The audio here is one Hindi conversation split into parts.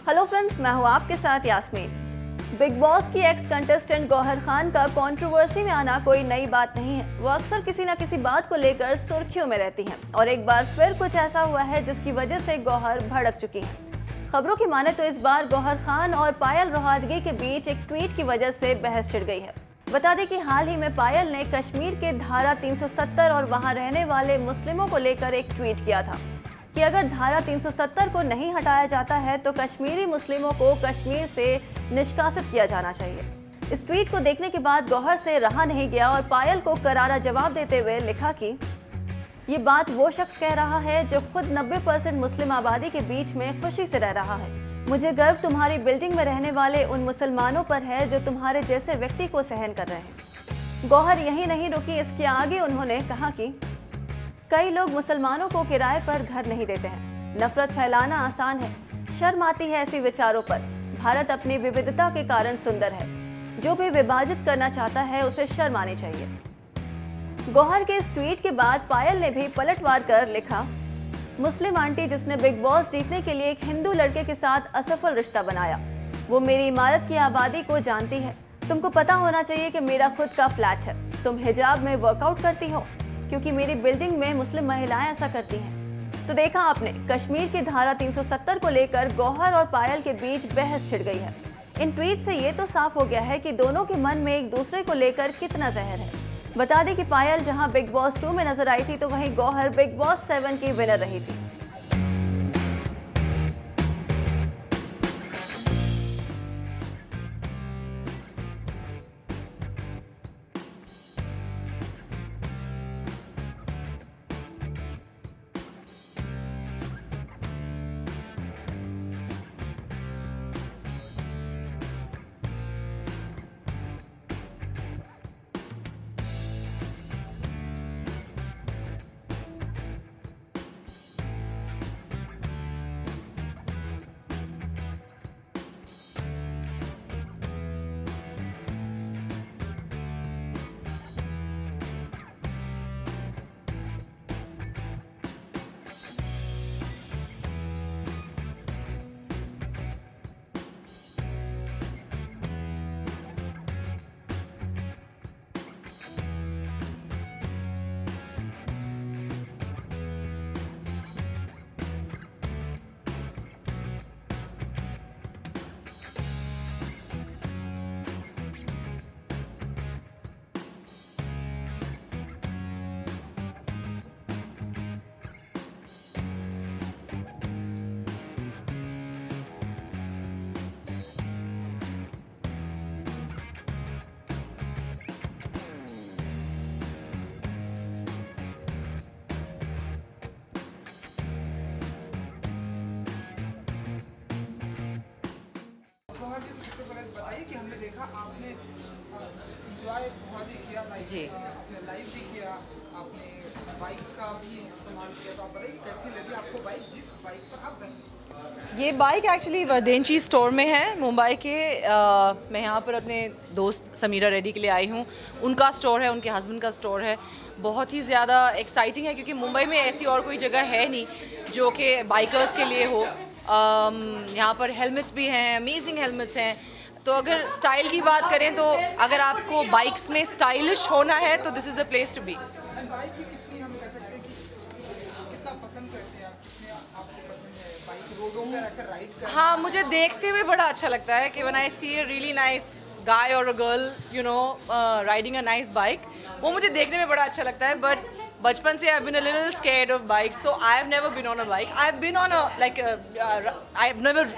हेलो फ्रेंड्स, मैं हूँ आपके साथ यास्मीन। बिग बॉस की एक्स कंटेस्टेंट गौहर खान का कंट्रोवर्सी में आना कोई नई बात नहीं है। वो अक्सर किसी न किसी बात को लेकर सुर्खियों में रहती हैं और एक बार फिर कुछ ऐसा हुआ है जिसकी वजह से गौहर भड़क चुकी हैं। खबरों की माने तो इस बार गौहर खान और पायल रोहतगी के बीच एक ट्वीट की वजह से बहस छिड़ गई है। बता दें कि हाल ही में पायल ने कश्मीर के धारा 370 और वहां रहने वाले मुस्लिमों को लेकर एक ट्वीट किया था कि अगर धारा 370 को नहीं हटाया जाता है तो कश्मीरी मुस्लिमों को कश्मीर से निष्कासित किया जाना चाहिए। इस ट्वीट को देखने के बाद गौहर से रहा नहीं गया और पायल को करारा जवाब देते हुए लिखा कि ये बात वो शख्स कह रहा है जो खुद 90% मुस्लिम आबादी के बीच में खुशी से रह रहा है। मुझे गर्व तुम्हारी बिल्डिंग में रहने वाले उन मुसलमानों पर है जो तुम्हारे जैसे व्यक्ति को सहन कर रहे हैं। गौहर यही नहीं रुकी, इसके आगे उन्होंने कहा कि कई लोग मुसलमानों को किराए पर घर नहीं देते हैं। नफरत फैलाना आसान है, शर्म आती है ऐसी विचारों पर। भारत अपनी विविधता के कारण सुंदर है। जो भी विभाजित करना चाहता है उसे शर्म आनी चाहिए। गौहर के इस ट्वीट के बाद पायल ने भी पलटवार कर लिखा, मुस्लिम आंटी जिसने बिग बॉस जीतने के लिए एक हिंदू लड़के के साथ असफल रिश्ता बनाया, वो मेरी इमारत की आबादी को जानती है। तुमको पता होना चाहिए कि मेरा खुद का फ्लैट है। तुम हिजाब में वर्कआउट करती हो क्योंकि मेरी बिल्डिंग में मुस्लिम महिलाएं ऐसा करती हैं। तो देखा आपने, कश्मीर की धारा 370 को लेकर गौहर और पायल के बीच बहस छिड़ गई है। इन ट्वीट से ये तो साफ हो गया है कि दोनों के मन में एक दूसरे को लेकर कितना जहर है। बता दें कि पायल जहां बिग बॉस 2 में नजर आई थी तो वहीं गौहर बिग बॉस 7 की विनर रही थी। बताइए कि हमने देखा आपने एंजॉय बहुत ही किया, आपने लाइव भी किया, आपने बाइक का भी इस्तेमाल किया, तो आप बताइए कैसी लगी आपको बाइक, जिस बाइक पर आप बैठे? ये बाइक एक्चुअली वर्देंची स्टोर में है मुंबई के। मैं यहाँ पर अपने दोस्त समीरा रेड्डी के लिए आई हूँ। उनका स्टोर है, उनके हस्बैंड का स्टोर है। बहुत ही ज़्यादा एक्साइटिंग है क्योंकि मुंबई में ऐसी और कोई जगह है नहीं जो कि बाइकर्स के लिए हो। यहाँ पर हेलमेट्स भी हैं, अमेजिंग हेलमेट्स हैं। तो अगर स्टाइल की बात करें तो अगर आपको बाइक्स में स्टाइलिश होना है तो this is the place to be. Bike की कितनी हम कह सकते हैं कि कितना पसंद करते हैं आप, कितने आपको पसंद है बाइक रोडों पर ऐसे राइड करना? हाँ, मुझे देखते हुए बड़ा अच्छा लगता है कि when I see a really nice guy और a girl you know riding a nice bike, वो मुझे देखने में बड़ा अच्छा लगता है। बट बचपन से I have been a little scared of bike, so I have never been on a bike. I have been on a like I have never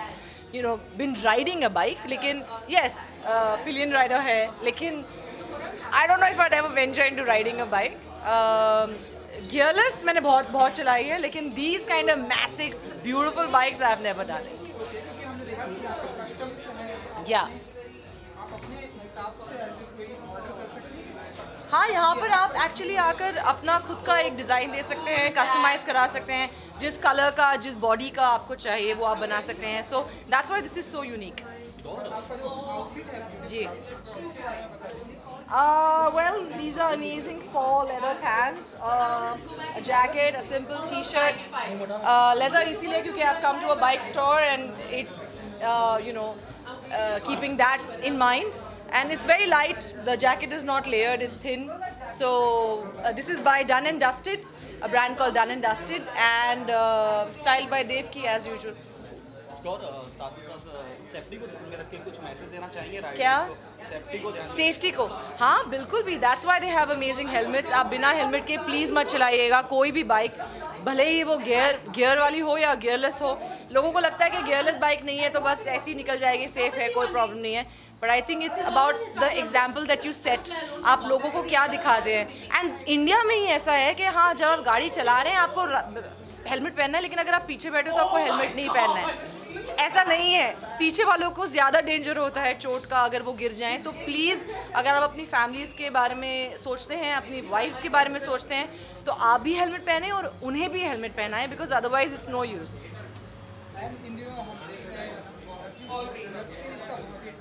been riding a bike, लेकिन yes pillion rider है, लेकिन I don't know if I'd ever venture into riding a bike. Gearless मैंने बहुत चलाई है, लेकिन these kind of massive beautiful bikes I have never done it. Yeah. हाँ, यहाँ पर आप एक्चुअली आकर अपना खुद का एक डिज़ाइन दे सकते हैं, कस्टमाइज करा सकते हैं। जिस कलर का, जिस बॉडी का आपको चाहिए वो आप बना सकते हैं। So that's why this is so unique. जी। Well, these are amazing fall leather pants, a jacket, a simple t-shirt, leather इसीलिए क्योंकि I've come to a bike store and it's keeping that in mind. And it's very light. The jacket is not layered, it's thin. So this is by Dun and Dusted, a brand called Dun and Dusted, and styled by Devki as usual. और साथ ही साथ सेफ्टी को ध्यान में रख के कुछ मैसेज देना चाहेंगे राइडर्स क्या? को? सेफ्टी को ध्यान सेफ्टी को, हाँ बिल्कुल भी. That's why they have amazing helmets. आप बिना हेलमेट के प्लीज़ मत चलाइएगा कोई भी बाइक, भले ही वो गियर वाली हो या गियरलेस हो. लोगों को लगता है कि गियरलेस बाइक नहीं है तो बस ऐसी निकल जाएगी, सेफ है, कोई प्रॉब्लम नहीं है. But I think it's about the example that you set. आप लोगों को क्या दिखाते हैं. एंड इंडिया में ही ऐसा है कि हाँ, जब आप गाड़ी चला रहे हैं आपको हेलमेट पहनना है, लेकिन अगर आप पीछे बैठे हो तो आपको हेलमेट नहीं पहनना है. ऐसा नहीं है. पीछे वालों को ज़्यादा डेंजर होता है चोट का अगर वो गिर जाएं. तो प्लीज़ अगर आप अपनी फैमिलीज़ के बारे में सोचते हैं, अपनी वाइफ्स के बारे में सोचते हैं, तो आप भी हेलमेट पहने और उन्हें भी हेलमेट पहनाएं, because otherwise it's no use.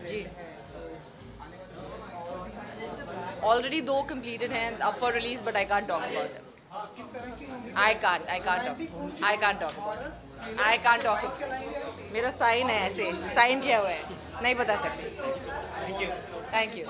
जी, ऑलरेडी 2 completed हैं, up for release, but I can't talk about them. I can't talk. मेरा साइन है, ऐसे साइन किया हुआ है, नहीं बता सकते. Thank you,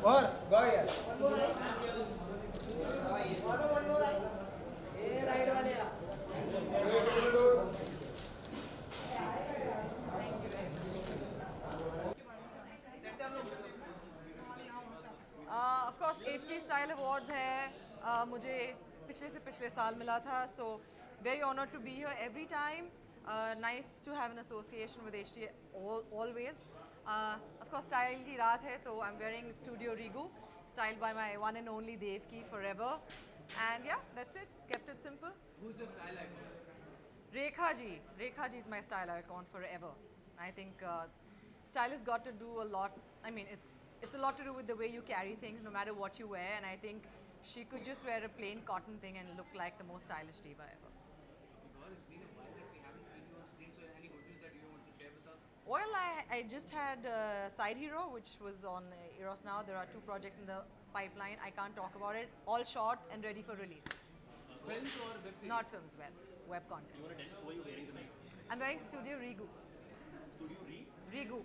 bye bye. HD Style Awards है, मुझे पिछले साल मिला था. So very honored to be here every time. Nice to have an association with HD always. Of course style की रात है, तो I'm wearing Studio Rigu, styled by my one and only Devki forever. And yeah, that's it. Kept it simple. Who's your style icon? Rekha ji is my style icon forever. I think style has got to do a lot. I mean, it's a lot to do with the way you carry things, no matter what you wear. And I think she could just wear a plain cotton thing and look like the most stylish diva ever. God, it's been a while that we haven't seen you on screen. So any good news that you want to share with us? Well, I just had Side Hero, which was on Eros Now. There are 2 projects in the pipeline. I can't talk about it. All shot and ready for release. Films or web series? Not films, web content. You want to tell us what you're wearing tonight? I'm wearing Studio Rigu. Studio Re? Rigu.